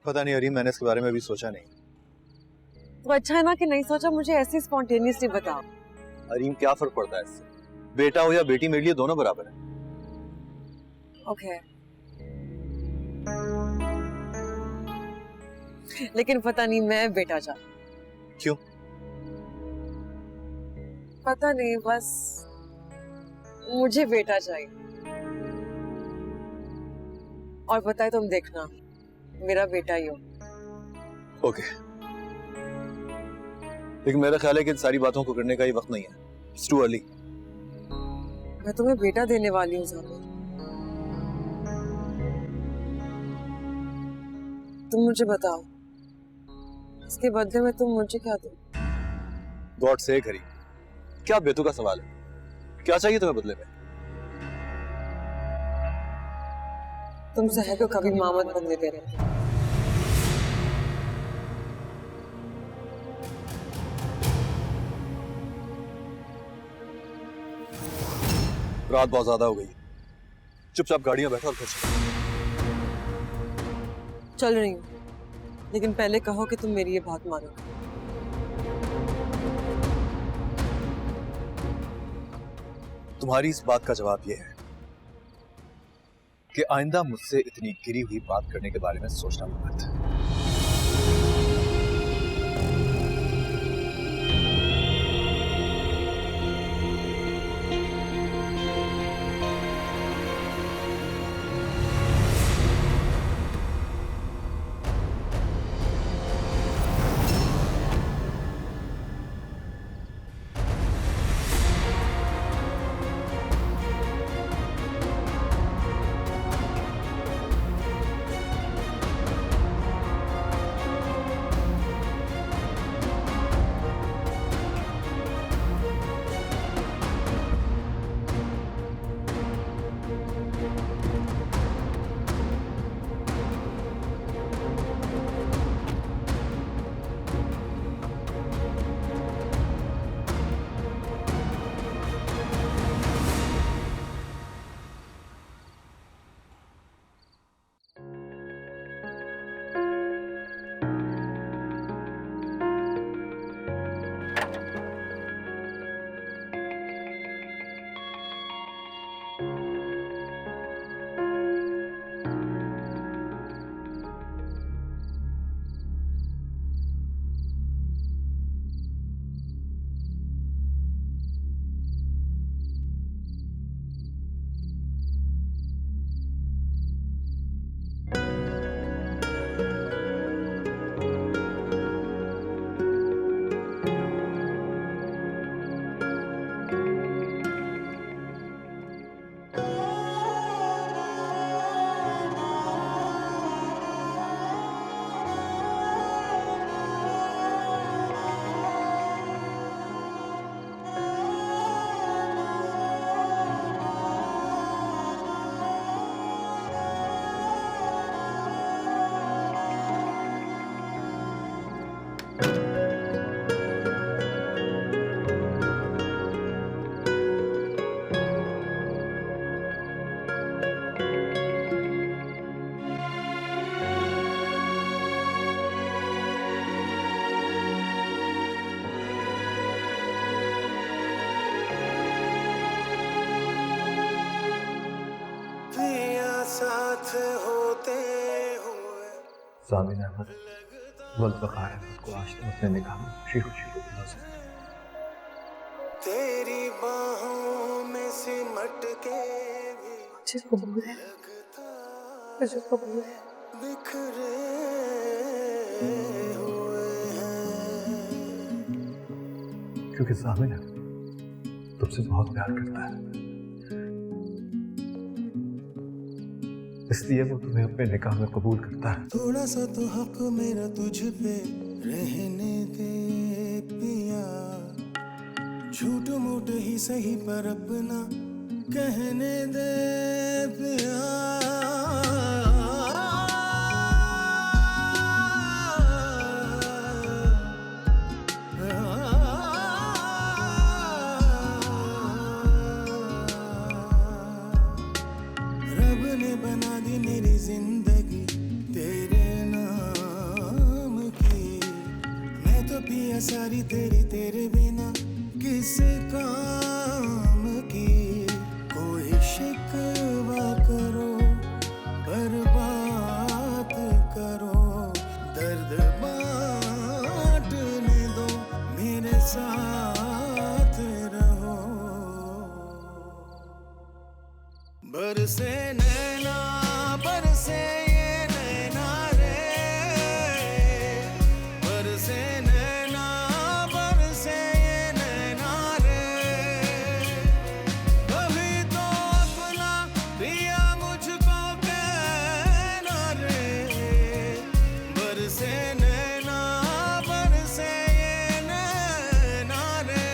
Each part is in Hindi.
पता नहीं अरीम, मैंने इसके बारे में भी सोचा नहीं। तो अच्छा है ना कि नहीं सोचा, मुझे ऐसे स्पॉन्टेनियसली बताओ। अरीम, क्या फर्क पड़ता है इससे? बेटा हो या बेटी मेरे लिए दोनों बराबर है। ओके। लेकिन पता नहीं मैं बेटा चाहती। क्यों? पता नहीं, बस मुझे बेटा चाहिए। और पता है, तुम देखना मेरा बेटा ही हो। ओके, लेकिन मेरा ख्याल है कि इन सारी बातों को करने का ये वक्त नहीं है। It's too early। मैं तुम्हें बेटा देने वाली हूँ साबिर। तुम मुझे बताओ, इसके बदले में तुम मुझे क्या दो? गॉड से करी, क्या बेतुका सवाल है? क्या चाहिए तुम्हें बदले में? तुम सहर को कभी माँ मत बनने दे रहे। रात बहुत ज्यादा हो गई, चुपचाप गाड़ी में बैठो और खर्च। चल रही हूँ, लेकिन पहले कहो कि तुम मेरी ये बात मानो। तुम्हारी इस बात का जवाब यह है कि आइंदा मुझसे इतनी गिरी हुई बात करने के बारे में सोचना मत। साथ होते हुए सामिन अहमद वल्द बखार अहमद को आज तुम अपने निगाह में खुशी खुशी को बुला सकते। तेरी बाहों में सिमट के भी मुझे कबूल है, मुझे कबूल है। बिखरे हुए हैं, क्योंकि सामिन अहमद तुमसे बहुत प्यार करता है, इसलिए वो तुम्हें अपने निकाह में कबूल करता है। थोड़ा सा तो हक मेरा तुझ पे रहने दे पिया, झूठ मूठ ही सही पर अपना कहने दे पिया। रब ने बना दी मेरी जिंदगी तेरे नाम पिया सारी तेरी तेरे बिना किस काम की। कोई शिकवा करो पर बात करो, दर्द बांटने दो, मेरे साथ रहो। बरसे नैना बरसे ये नैना रे, बरसे नैना बरसे ये नैना रे। कभी तो अपना पिया मुझको कहना रे, बरसे नैना बरसे ये नैना रे।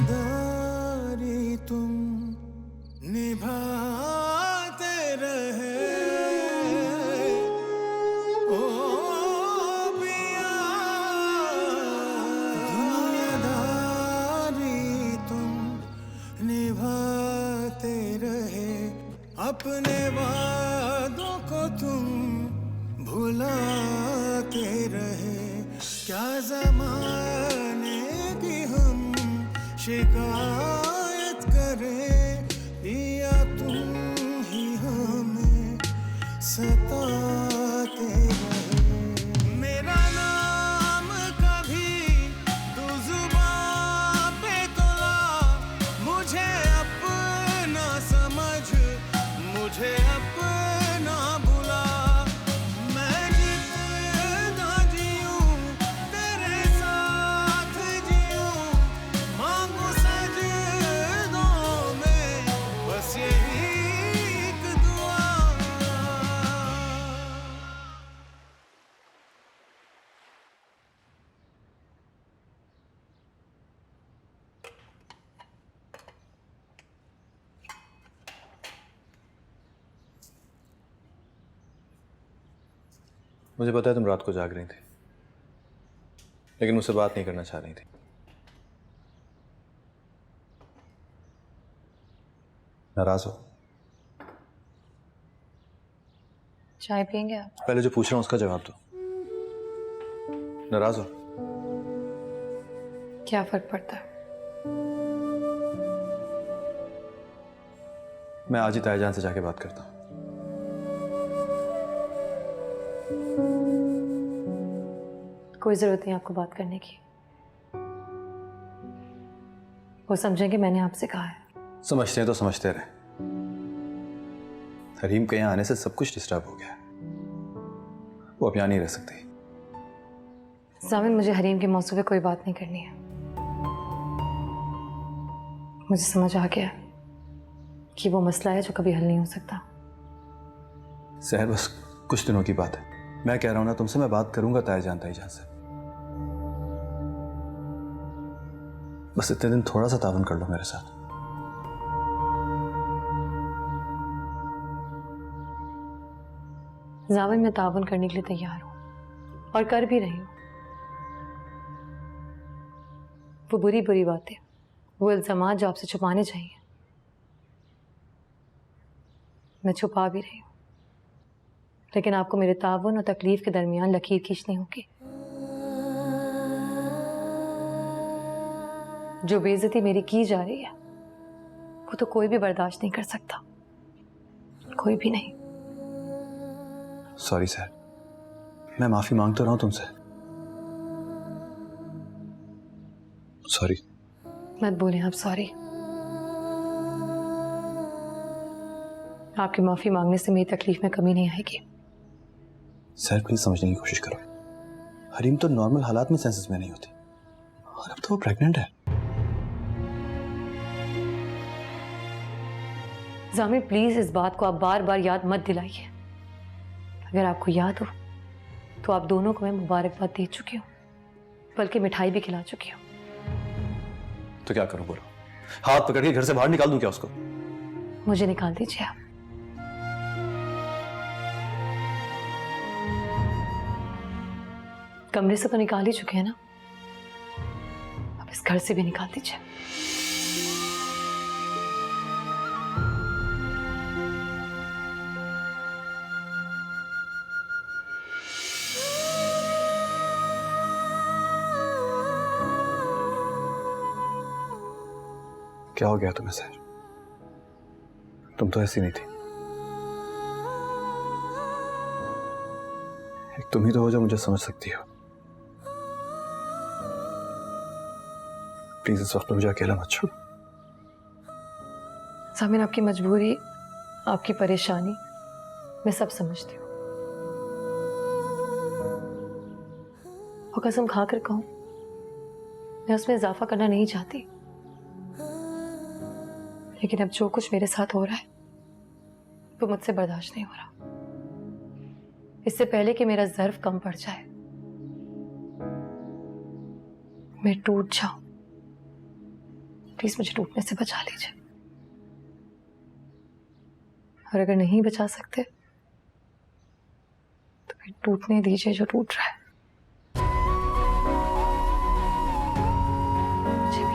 दुनियादारी तुम निभाते रहे, ओ पिया। दुनियादारी तुम निभाते रहे, अपने वादों को तुम भुलाते रहे। क्या ज़माने की हम शिकायत करें, पिया तुम ही हमें सताते रहे। मेरा नाम कभी तू जुबां पे तो ला, मुझे अपना समझ, मुझे अपना बुला। मैं जितना जीऊं तेरे साथ जीऊं, मांगू सजदों में बस यही एक दुआ। मुझे पता है तुम रात को जाग रही थी, लेकिन मुझसे बात नहीं करना चाह रही थी। नाराज हो? चाय पियेंगे आप? पहले जो पूछ रहा हूं उसका जवाब दो। नाराज हो? क्या फर्क पड़ता है? मैं आज ही ताईजान से जाके बात करता हूँ। कोई जरूरत नहीं आपको बात करने की, वो समझेंगे मैंने आपसे कहा है। समझते हैं तो समझते रहे। हरीम के यहाँ आने से सब कुछ डिस्टर्ब हो गया है, वो अब यहाँ नहीं रह सकती। जामिन, मुझे हरीम के मौसू पे कोई बात नहीं करनी है। मुझे समझ आ गया कि वो मसला है जो कभी हल नहीं हो सकता। सहर, बस कुछ दिनों की बात है। मैं कह रहा हूं ना तुमसे, मैं बात करूंगा ताईजान से। बस इतने दिन थोड़ा सा तावन कर लो मेरे साथ। जामिन, मैं तावन करने के लिए तैयार हूं और कर भी रही हूं। वो बुरी बुरी बातें, वो इल्जामात जो आपसे छुपाने चाहिए, मैं छुपा भी रही हूं। लेकिन आपको मेरे तावन और तकलीफ के दरमियान लकीर खींचनी होगी। जो बेइज्जती मेरी की जा रही है वो तो कोई भी बर्दाश्त नहीं कर सकता, कोई भी नहीं। सॉरी सर, मैं माफी मांग तो रहा हूं तुमसे। सॉरी। मत बोलें आप सॉरी। आपकी माफी मांगने से मेरी तकलीफ में कमी नहीं आएगी। सर प्लीज समझने की कोशिश करो। हरीम तो नॉर्मल हालात में सेंसेस में नहीं होती, और अब तो वो प्रेग्नेंट है। जामिर, प्लीज इस बात को आप बार बार याद मत दिलाइए। अगर आपको याद हो तो आप दोनों को मैं मुबारकबाद दे चुकी हूँ, बल्कि मिठाई भी खिला चुकी हूँ। तो क्या करूं बोलो? हाथ पकड़ के घर से बाहर निकाल दूं क्या उसको? मुझे निकाल दीजिए आप। कमरे से तो निकाल ही चुके हैं ना, अब इस घर से भी निकाल दीजिए। क्या हो गया तुम्हें सर? तुम तो ऐसी नहीं थी। एक तुम ही तो हो जो मुझे समझ सकती हो। प्लीज इस वक्त मुझे अकेला मत छोड़ो। सामिन, आपकी मजबूरी, आपकी परेशानी मैं सब समझती हूँ। और कसम खाकर कहूं, मैं उसमें इजाफा करना नहीं चाहती, लेकिन अब जो कुछ मेरे साथ हो रहा है वो मुझसे बर्दाश्त नहीं हो रहा। इससे पहले कि मेरा ज़र्फ कम पड़ जाए, मैं टूट जाऊं, प्लीज मुझे टूटने से बचा लीजिए। और अगर नहीं बचा सकते तो फिर टूटने दीजिए जो टूट रहा है। मुझे भी।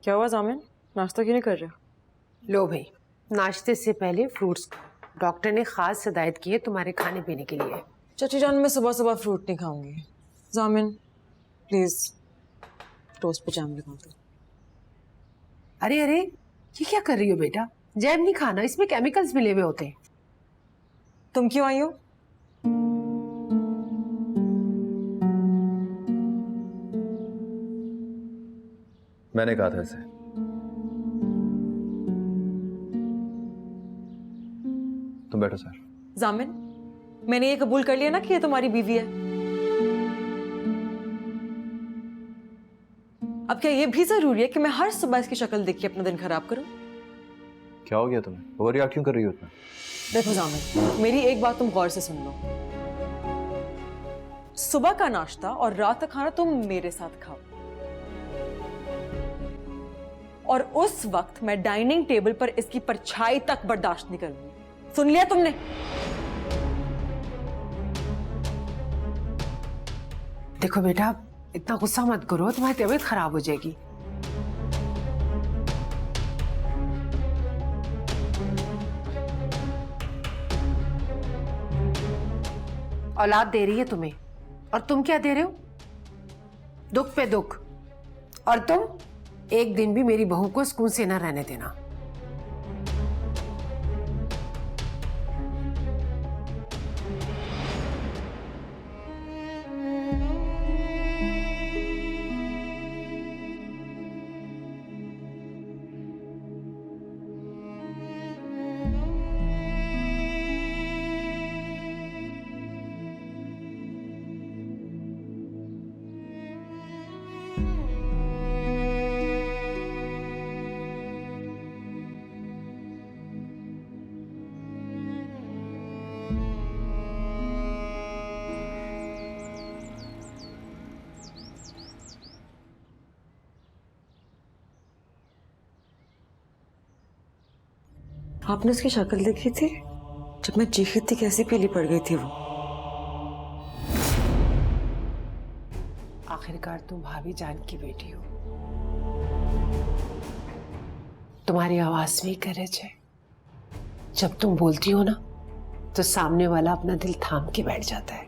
क्या हुआ जामिन, नाश्ता क्यों नहीं कर रहे? लो भाई, नाश्ते से पहले फ्रूट्स। डॉक्टर ने खास हिदायत की है तुम्हारे खाने पीने के लिए। चाची जान, मैं सुबह सुबह फ्रूट नहीं खाऊंगी। जामिन प्लीज टोस्ट पे जैम लगा दो। अरे अरे, ये क्या कर रही हो बेटा? जैम नहीं खाना, इसमें केमिकल्स मिले हुए होते हैं। तुम क्यों आई हो? मैंने कहा था इसे। तुम बैठो सर। जामिन, मैंने ये कबूल कर लिया ना कि ये तुम्हारी बीवी है। अब क्या ये भी जरूरी है कि मैं हर सुबह इसकी शक्ल देख के अपना दिन खराब करूं? क्या हो गया तुम्हें? ओवर रिएक्ट क्यों कर रही हो इतना? देखो जामिन, मेरी एक बात तुम गौर से सुन लो। सुबह का नाश्ता और रात का खाना तुम मेरे साथ खाओ, और उस वक्त मैं डाइनिंग टेबल पर इसकी परछाई तक बर्दाश्त नहीं करूंगी। सुन लिया तुमने? देखो बेटा, इतना गुस्सा मत करो, तुम्हारी तबीयत खराब हो जाएगी। औलाद दे रही है तुम्हें, और तुम क्या दे रहे हो? दुख पे दुख। और तुम एक दिन भी मेरी बहू को सुकून से ना रहने देना। आपने उसकी शक्ल देखी थी जब मैं चीखी थी? कैसी पीली पड़ गई थी वो। आखिरकार तुम भाभी जान की बेटी हो, तुम्हारी आवाज में करेज है। जब तुम बोलती हो ना, तो सामने वाला अपना दिल थाम के बैठ जाता है।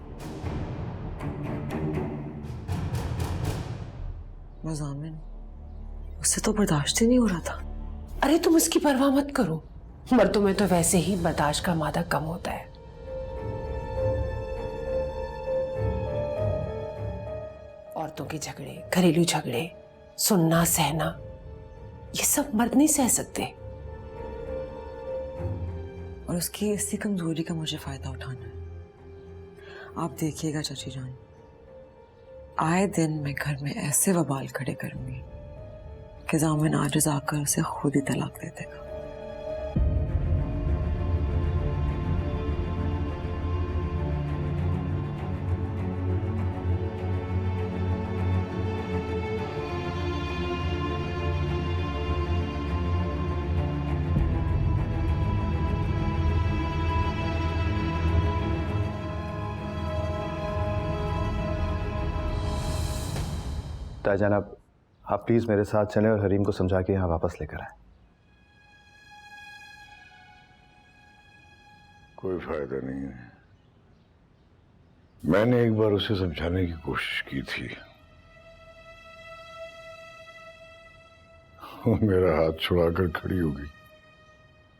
जामिन, उससे तो बर्दाश्त ही नहीं हो रहा था। अरे तुम इसकी परवाह मत करो, मर्दों में तो वैसे ही बर्दाश्त का मादा कम होता है। औरतों के झगड़े, घरेलू झगड़े, सुनना सहना, ये सब मर्द नहीं सह सकते। और उसकी इसी कमजोरी का मुझे फायदा उठाना है। आप देखिएगा चाची जान, आए दिन मैं घर में ऐसे वबाल खड़े करूंगी कि जामिन आजिज आकर उसे खुद ही तलाक दे देगा। ताईजान, आप प्लीज मेरे साथ चलें और हरीम को समझा के यहाँ वापस लेकर आए। कोई फायदा नहीं है। मैंने एक बार उसे समझाने की कोशिश की थी, वो मेरा हाथ छुड़ाकर खड़ी हो गई।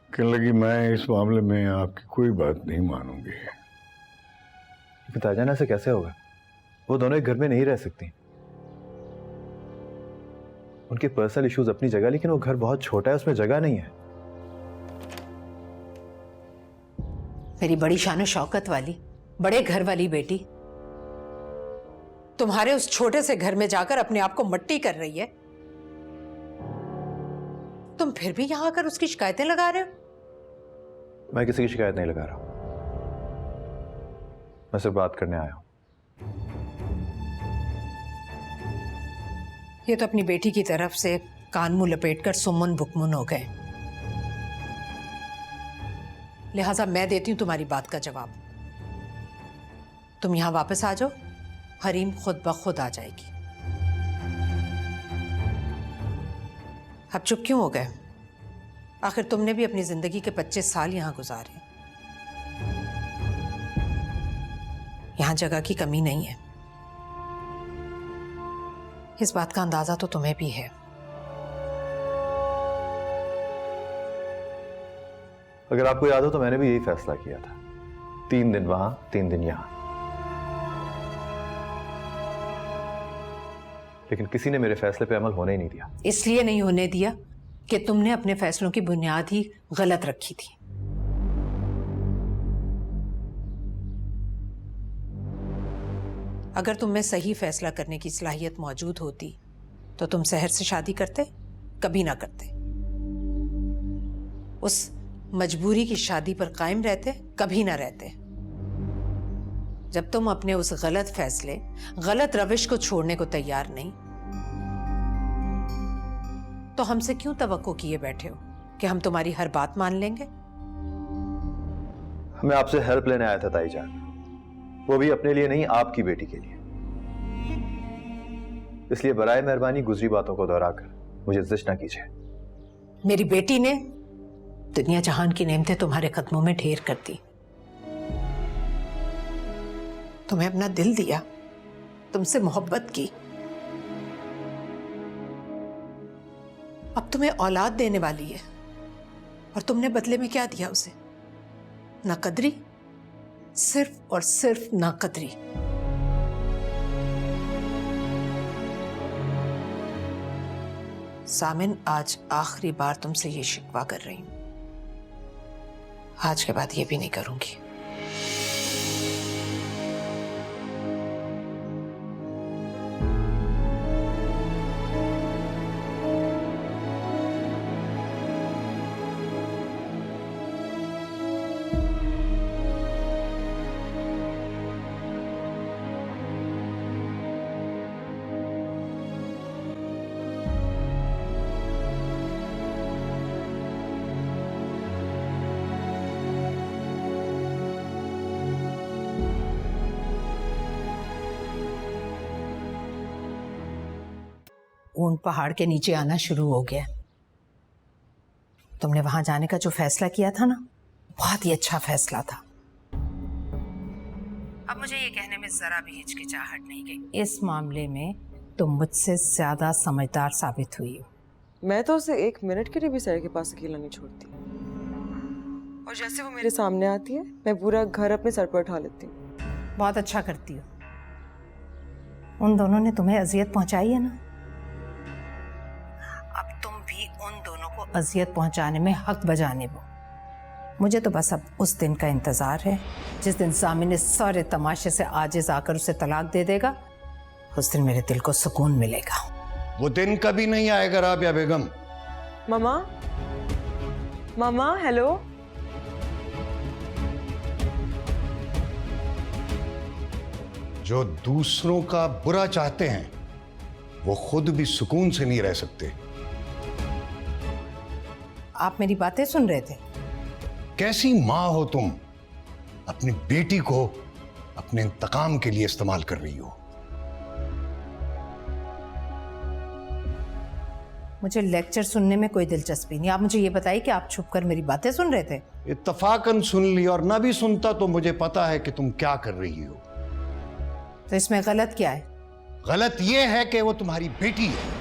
कहने लगी मैं इस मामले में आपकी कोई बात नहीं मानूंगी। लेकिन ताईजान, ऐसे कैसे होगा? वो दोनों एक घर में नहीं रह सकती। उनके पर्सनल इश्यूज अपनी जगह, लेकिन वो घर बहुत छोटा है, उसमें जगह नहीं है। मेरी बड़ी शान शौकत वाली, बड़े घर वाली बेटी तुम्हारे उस छोटे से घर में जाकर अपने आप को मट्टी कर रही है। तुम फिर भी यहां आकर उसकी शिकायतें लगा रहे हो। मैं किसी की शिकायत नहीं लगा रहा, मैं सिर्फ बात करने आया हूं। ये तो अपनी बेटी की तरफ से कान मुंह लपेटकर सुमन बुकमुन हो गए, लिहाजा मैं देती हूं तुम्हारी बात का जवाब। तुम यहां वापस आ जाओ, हरीम खुद ब खुद आ जाएगी। अब चुप क्यों हो गए? आखिर तुमने भी अपनी जिंदगी के 25 साल यहां गुजारे। यहां जगह की कमी नहीं है, इस बात का अंदाजा तो तुम्हें भी है। अगर आपको याद हो तो मैंने भी यही फैसला किया था, 3 दिन वहां 3 दिन यहां। लेकिन किसी ने मेरे फैसले पे अमल होने ही नहीं दिया। इसलिए नहीं होने दिया कि तुमने अपने फैसलों की बुनियाद ही गलत रखी थी। अगर तुम में सही फैसला करने की सलाहियत मौजूद होती तो तुम सहर से शादी करते? कभी ना करते। उस मजबूरी की शादी पर कायम रहते? कभी ना रहते। जब तुम अपने उस गलत फैसले, गलत रविश को छोड़ने को तैयार नहीं, तो हमसे क्यों तवक्को किए बैठे हो कि हम तुम्हारी हर बात मान लेंगे? मैं आपसे हेल्प लेने आया था ताईजान, वो भी अपने लिए नहीं, आपकी बेटी के लिए। इसलिए बराए मेहरबानी गुजरी बातों को दोहराकर मुझे जिस्ट ना कीजिए। मेरी बेटी ने दुनिया जहान की नेमतें तुम्हारे कदमों में ढेर कर दी। तुम्हें अपना दिल दिया, तुमसे मोहब्बत की। अब तुम्हें औलाद देने वाली है और तुमने बदले में क्या दिया उसे? नाकदरी, सिर्फ और सिर्फ नाकदरी। सामिन, आज आखिरी बार तुमसे ये शिकवा कर रही हूं, आज के बाद ये भी नहीं करूंगी। ऊंट पहाड़ के नीचे आना शुरू हो गया। तुमने वहां जाने का जो फैसला किया था ना, बहुत ही अच्छा फैसला था। अब मुझे ये कहने में जरा भी हिचकिचाहट नहीं गई, इस मामले में तुम मुझसे ज्यादा समझदार साबित हुई हो। मैं तो उसे 1 मिनट के लिए भी सर के पास अकेला नहीं छोड़ती, और जैसे वो मेरे सामने आती है मैं पूरा घर अपने सर पर उठा लेती हूँ। बहुत अच्छा करती हो। उन दोनों ने तुम्हें अजियत पहुंचाई है ना, अब तुम भी उन दोनों को अजियत पहुंचाने में हक बजा निभो। मुझे तो बस अब उस दिन का इंतजार है जिस दिन ज़ामिन इस सारे तमाशे से आजिज आकर उसे तलाक दे देगा। उस दिन मेरे दिल को सुकून मिलेगा। वो दिन कभी नहीं आएगा राबिया बेगम। मामा, मामा, हेलो। जो दूसरों का बुरा चाहते हैं वो खुद भी सुकून से नहीं रह सकते। आप मेरी बातें सुन रहे थे? कैसी माँ हो तुम, अपनी बेटी को अपने इंतकाम के लिए इस्तेमाल कर रही हो। मुझे लेक्चर सुनने में कोई दिलचस्पी नहीं। आप मुझे ये बताइए कि आप छुपकर मेरी बातें सुन रहे थे? इत्तफाकन सुन ली, और ना भी सुनता तो मुझे पता है कि तुम क्या कर रही हो। तो इसमें गलत क्या है? गलत यह है कि वो तुम्हारी बेटी है।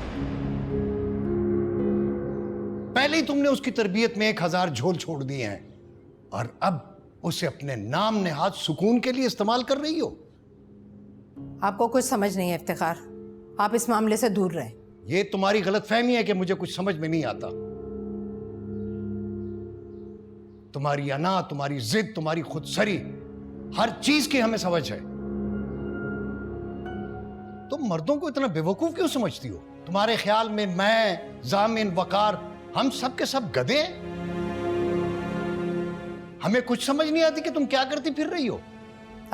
पहले ही तुमने उसकी तरबियत में 1000 झोल छोड़ दिए हैं और अब उसे अपने नाम नेहाद सुकून के लिए इस्तेमाल कर रही हो। आपको कुछ समझ नहीं है इफ्तिखार, आप इस मामले से दूर रहें। ये तुम्हारी गलतफहमी है कि मुझे कुछ समझ में नहीं आता। तुम्हारी अना, तुम्हारी जिद, तुम्हारी खुदसरी, हर चीज की हमें समझ है। तुम मर्दों को इतना बेवकूफ क्यों समझती हो? तुम्हारे ख्याल में मैं, ज़ामिन, वकार, हम सब के सब गधे हैं? हमें कुछ समझ नहीं आती कि तुम क्या करती फिर रही हो।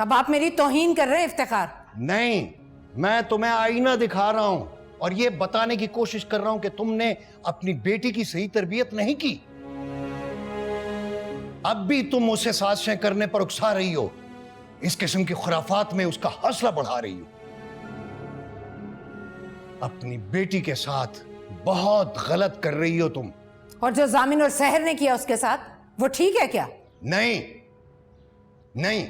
अब आप मेरी तौहीन कर रहे हैं इफ्तिखार। नहीं, मैं तुम्हें आईना दिखा रहा हूं और ये बताने की कोशिश कर रहा हूं कि तुमने अपनी बेटी की सही तरबियत नहीं की। अब भी तुम उसे साजिशें करने पर उकसा रही हो, इस किस्म की खुराफात में उसका हौसला बढ़ा रही हो। अपनी बेटी के साथ बहुत गलत कर रही हो तुम। और जो ज़ामिन और सहर ने किया उसके साथ, वो ठीक है क्या? नहीं नहीं,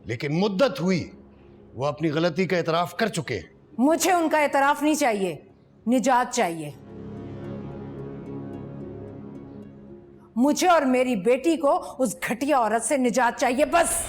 लेकिन मुद्दत हुई, वो अपनी गलती का एतराफ कर चुके हैं। मुझे उनका एतराफ नहीं चाहिए, निजात चाहिए। मुझे और मेरी बेटी को उस घटिया औरत से निजात चाहिए, बस।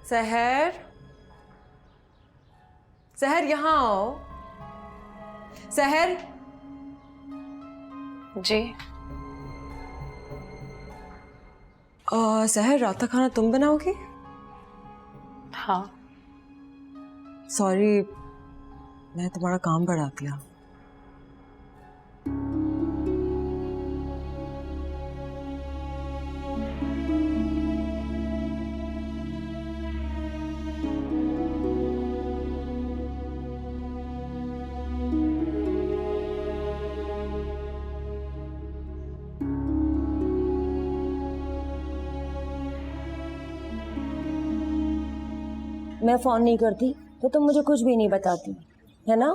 सहर, सहर यहाँ आओ। सहर। जी। सहर, रात का खाना तुम बनाओगी? हाँ। सॉरी, मैं तुम्हारा काम बढ़ा दिया। मैं फोन नहीं करती तो तुम मुझे कुछ भी नहीं बताती, है ना?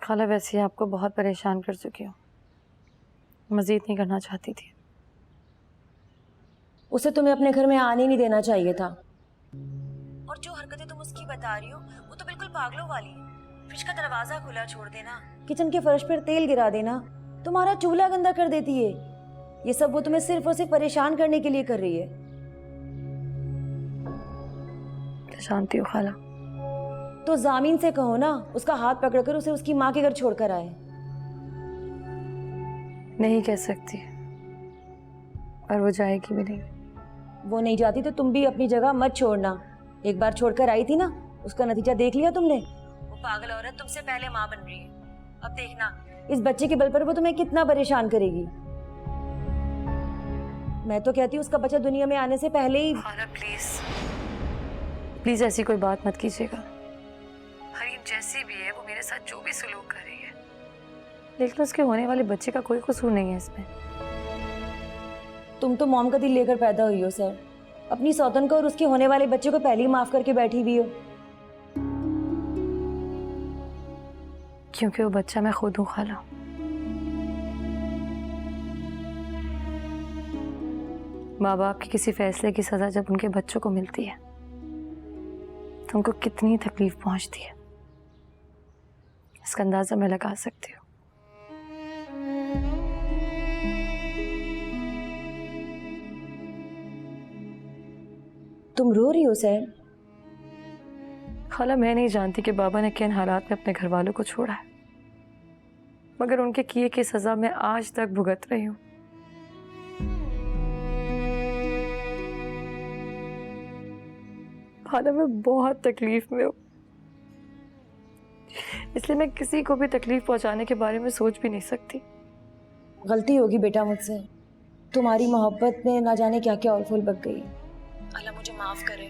खाला, वैसे ही आपको बहुत परेशान कर चुकी हूँ, मज़ीद नहीं करना चाहती थी। उसे तुम्हें अपने घर में आने नहीं देना चाहिए था। और जो हरकतें तुम उसकी बता रही हो वो तो बिल्कुल पागलों वाली है। फ्रिज का दरवाजा खुला छोड़ देना, किचन के फर्श पर तेल गिरा देना, तुम्हारा चूल्हा गंदा कर देती है। ये सब वो तुम्हें सिर्फ और सिर्फ परेशान करने के लिए कर रही है। जानती हूँ खाला। तो ज़ामिन से कहो ना, उसका हाथ पकड़कर उसे उसकी माँ के घर छोड़कर आए। नहीं कह सकती, और वो जाएगी भी नहीं। वो नहीं जाती तो तुम भी अपनी जगह मत छोड़ना। एक बार छोड़कर आई थी ना, उसका नतीजा देख लिया तुमने। वो पागल औरत तुमसे पहले माँ बन रही है। अब देखना इस बच्चे के बल पर वो तुम्हें कितना परेशान करेगी। मैं तो कहती हूँ उसका बच्चा दुनिया में आने से पहले ही। खाला प्लीज, प्लीज ऐसी कोई बात मत कीजिएगा। जैसी भी है, वो मेरे साथ जो भी सलूक कर रही है, लेकिन उसके होने वाले बच्चे का कोई कसूर नहीं है इसमें। तुम तो मॉम का दिल लेकर पैदा हुई हो सर। अपनी सौतन को और उसके होने वाले बच्चे को पहले ही माफ करके बैठी हुई हो। क्योंकि वो बच्चा मैं खुद हूँ खाला। माँ बाप के किसी फैसले की सजा जब उनके बच्चों को मिलती है तो उनको कितनी तकलीफ पहुंचती है, इसका अंदाजा मैं लगा सकती हूँ। तुम रो रही हो सर? खाला, मैं नहीं जानती कि बाबा ने किन हालात में अपने घर वालों को छोड़ा है, मगर उनके किए की सजा मैं आज तक भुगत रही हूँ। खाला, मैं बहुत तकलीफ में हूँ, इसलिए मैं किसी को भी तकलीफ पहुंचाने के बारे में सोच भी नहीं सकती। गलती होगी बेटा मुझसे। तुम्हारी मोहब्बत में ना जाने क्या क्या और फूल बक गई। अल्लाह मुझे माफ करे।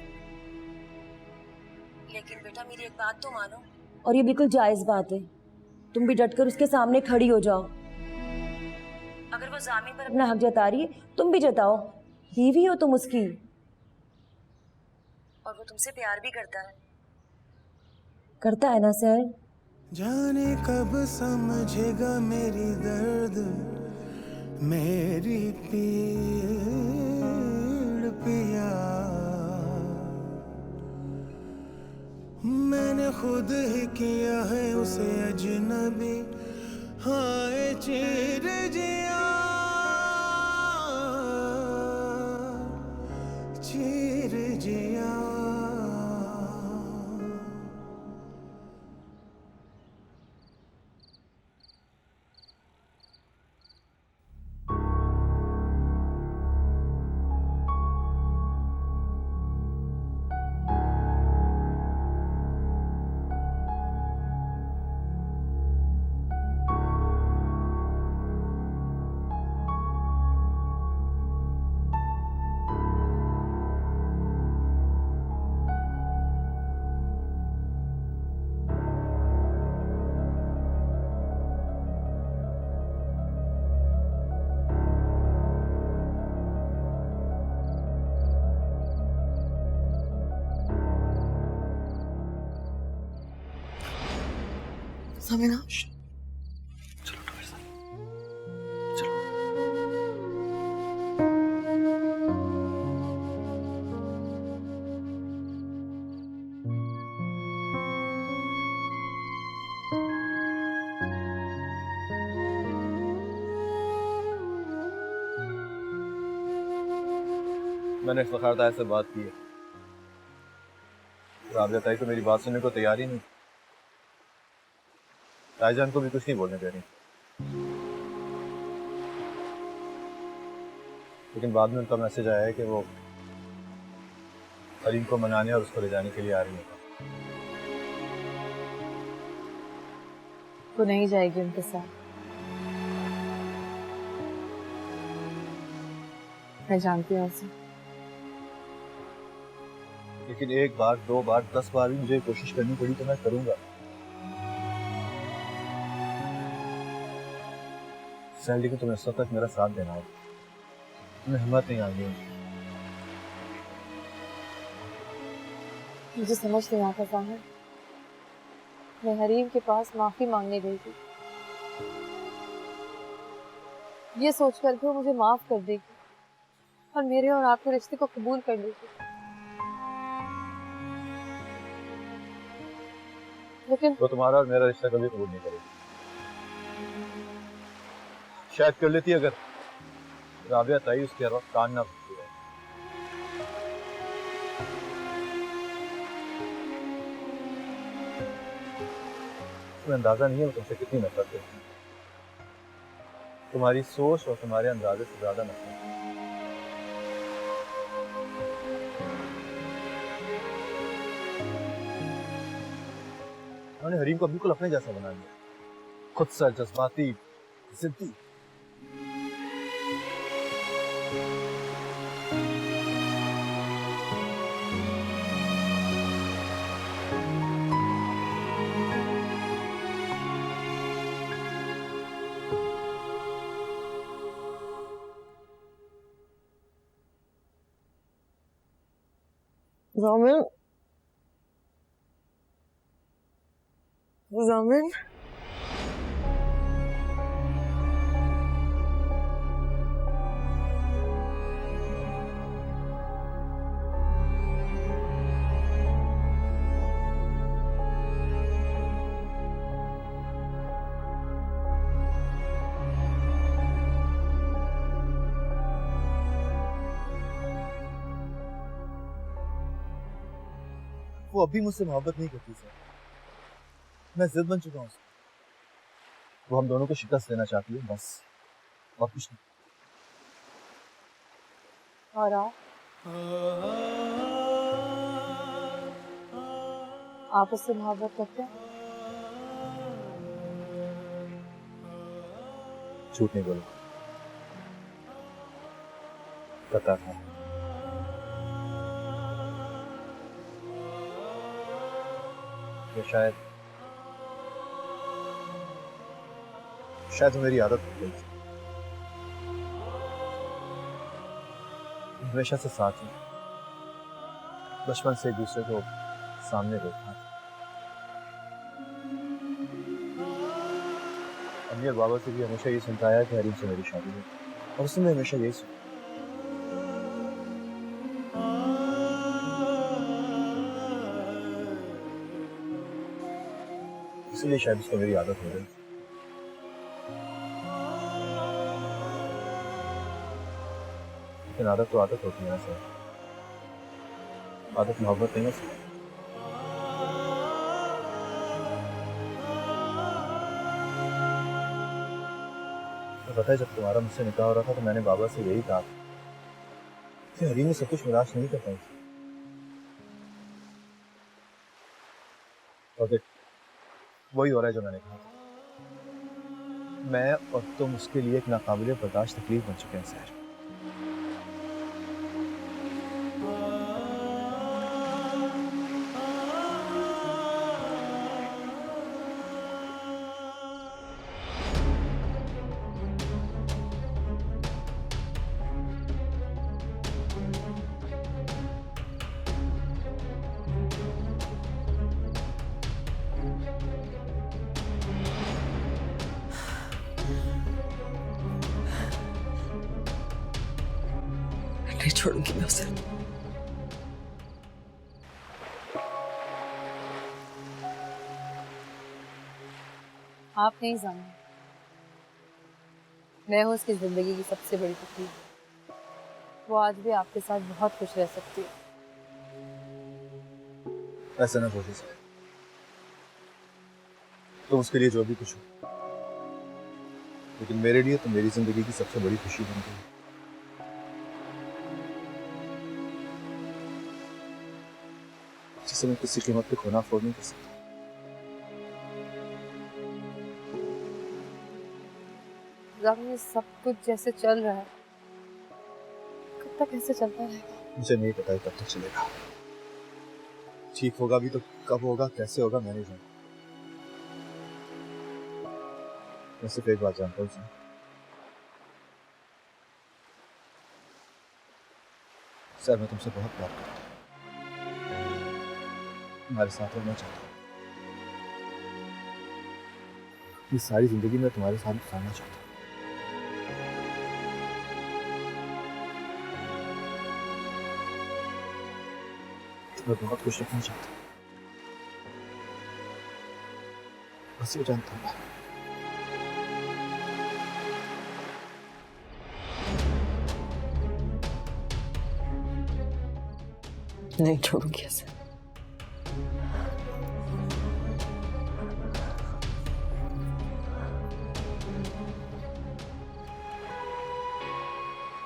लेकिन बेटा मेरी एक बात तो मानो, और ये बिल्कुल जायज बात है। तुम भी डटकर उसके सामने खड़ी हो जाओ। अगर वो जामिन पर अपना हक जता रही है, तुम भी जताओ। बीवी हो तुम उसकी, और वो तुमसे प्यार भी करता है ना सर? जाने कब समझेगा मेरी दर्द, मेरी पीड़ पिया। मैंने खुद ही किया है उसे अजनबी, हाय चीर जिया, चीर जिया। समीना, चलो डॉक्टर साहब, चलो। मैंने फखर ताई से बात की है। राबिया ताई तो मेरी बात सुनने को तैयार ही नहीं। ताईजान को भी कुछ नहीं बोलने दे रही, लेकिन बाद में उनका मैसेज आया है कि वो हरीम को मनाने और उसको ले जाने के लिए आ रही है। वो नहीं जाएगी उनके साथ। मैं जानती हूँ उसे। लेकिन एक बार, दो बार, 10 बार भी मुझे कोशिश करनी पड़ी तो मैं करूंगा। सैलरी को तुम्हें इस वक्त तक मेरा साथ देना है। तुम्हें हिम्मत नहीं आ गई। मुझे समझ नहीं आता साहब। मैं हरीम के पास माफी मांगने गई थी, ये सोचकर कि वो मुझे माफ कर देगी और मेरे और आपके रिश्ते को कबूल कर लेगी, लेकिन वो तुम्हारा और मेरा रिश्ता कभी कबूल नहीं करेगी। शायद कर लेती अगर राबिया ताई उसके हर वक्त कान ना भरती है। तुम्हें अंदाजा नहीं है वो तुमसे कितनी नफरत करती है। तुम्हारी सोच और तुम्हारे अंदाजे से ज्यादा नफरत। उन्होंने हरीम को बिल्कुल अपने जैसा बना दिया, खुद सा जज्बाती, जिद्दी। जामिन, जामिन, वो अभी मुझसे मोहब्बत नहीं करती सर। मैं जिद बन चुका हूँ। वो हम दोनों को शिकस्त देना चाहती है, बस और कुछ नहीं। और आप उससे मोहब्बत करते हैं? झूठ नहीं बोला, पता था। ये शायद मेरी आदत हो गई। हमेशा से साथ ही, बचपन से एक दूसरे को सामने देखा। अम्मी और बाबा से भी हमेशा ये सुनता आया कि हरीम से मेरी शादी है, और उसने हमेशा यही सुना। इसलिए शायद उसको मेरी आदत हो गई। लेकिन आदत तो आदत होती है ना सर, आदत मोहब्बत नहीं है सर। पता है, जब तुम्हारा मुझसे निकाह हो रहा था तो मैंने बाबा से यही कहा कि हरीम में सब कुछ निराश नहीं कर पाई। और देख, वही हो रहा है जो मैंने कहा। मैं और तुम उसके लिए एक नाकाबिले बर्दाश्त तकलीफ बन चुके हैं सर। नहीं छोड़ूंगी मैं उसे। आप नहीं जाने, मैं हूँ उसकी जिंदगी की सबसे बड़ी तकलीफ। वो आज भी आपके साथ बहुत खुश रह सकती है। ऐसा ना सोचिए सर, तुम उसके लिए जो भी कुछ हो, लेकिन मेरे लिए तो मेरी जिंदगी की सबसे बड़ी खुशी बन गई। जिसे मैं किसी कीमत पे खोना अफोर्ड नहीं कर सकता। ये सब कुछ जैसे चल रहा है, कब तक ऐसे चलता रहेगा? मुझे नहीं पता है कब तक चलेगा। ठीक होगा भी तो कब होगा, कैसे होगा, मैं नहीं जानता। मैं सिर्फ एक बात जानता हूँ सर, सर मैं तुमसे बहुत प्यार करता हूँ, तुम्हारे साथ रहना चाहता हूँ। ये सारी जिंदगी मैं तुम्हारे साथ बिताना चाहता हूँ। मैं बहुत खुश रखना चाहता हूँ, बस ये जानता हूँ। नहीं छोड़ूंगी ऐसे।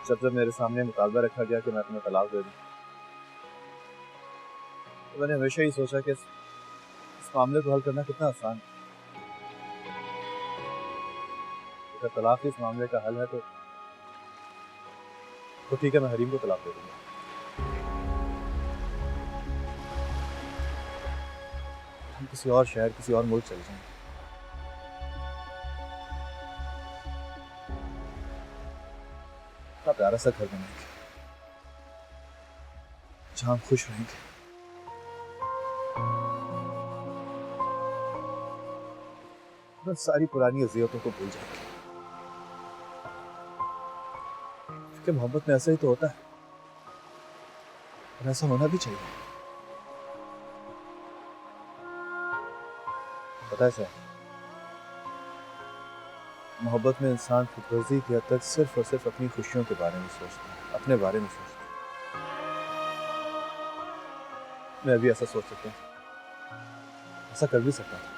जब मेरे सामने मुतालबा रखा गया कि मैं तुम्हें तलाक दे दूं, तो मैंने हमेशा ही सोचा कि इस मामले को हल करना कितना आसान है। अगर तलाक इस मामले का हल है तो ठीक है, मैं हरीम को तलाक दे दूंगा। हम किसी और शहर, किसी और मुल्क चले जाएंगे। इतना प्यारा सा घर बनाएंगे जहां हम खुश रहेंगे। और सारी पुरानी अज़ियतों को भूल जाएंगे। क्योंकि मोहब्बत में ऐसा ही तो होता है और ऐसा होना भी चाहिए। पता है सर, मोहब्बत में इंसान खुदगर्जी की हद तक सिर्फ और सिर्फ अपनी खुशियों के बारे में सोचता है, अपने बारे में सोचता है। मैं भी ऐसा सोच सकता हूँ, ऐसा कर भी सकता था,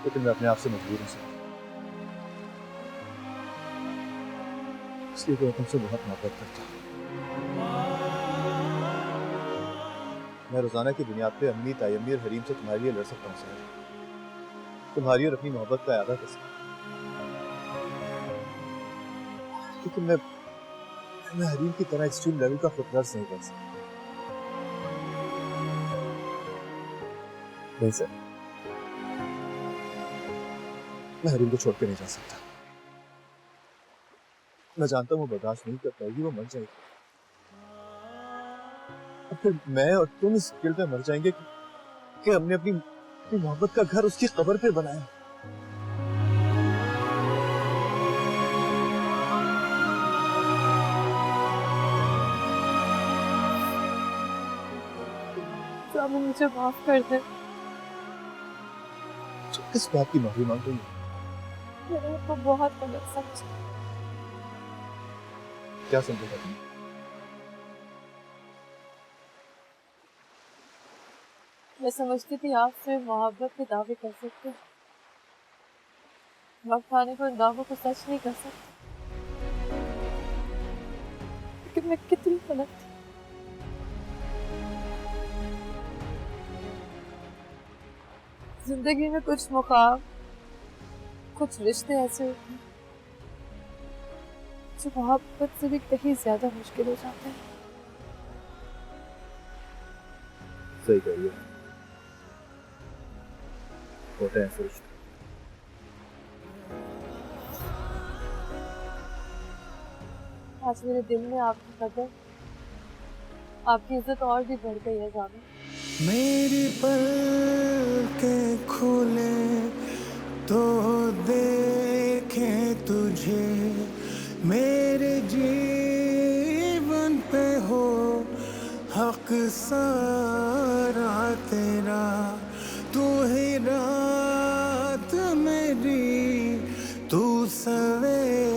लेकिन मैं अपने आप से मजबूर हूं सर। इसलिए तो मैं तुमसे बहुत मोहब्बत करता हूँ। मैं रोजाना की बुनियाद पे अम्मी, तायम्मी और हरीम से तुम्हारे लिए लड़ सकता हूँ सर, तुम्हारी और अपनी मोहब्बत का इरादा कर सकता हूँ, लेकिन मैं हरीम की तरह एक्सट्रीम लेवल का खुदगर्ज नहीं कर सकता। नहीं सर, मैं हरीम को छोड़ के नहीं जा सकता। मैं जानता हूँ वो बर्दाश्त नहीं कर पाएगी, वो मर जाएगी, और फिर मैं और तुम इस गिल्ट में मर जाएंगे कि हमने अपनी मोहब्बत का घर उसकी कब्र पे बनाया। सामू मुझे माफ कर दे। तो किस बात की माफी मांग रही है? मैंने आपको बहुत गलत समझा। क्या समझेगा तुम? मैं समझती थी आप सिर्फ मोहब्बत के दावे कर सकते, वक्त आने पर उन दावों को सच नहीं कर सकते, लेकिन मैं कितनी गलत थी। जिंदगी में कुछ मुकाम, कुछ रिश्ते ऐसे होते हैं जो मोहब्बत से भी कहीं ज्यादा मुश्किल हो जाते हैं। सही कह रही है, होते हैं ऐसे रिश्ते। आज मेरे दिल में आपकी कदर, आपकी इज्जत और भी बढ़ गई है जाने। मेरी पलकें खुले तो देखे तुझे, मेरे जीवन पे हो हक सारा तेरा, तू ही रात मेरी, तू सवेरा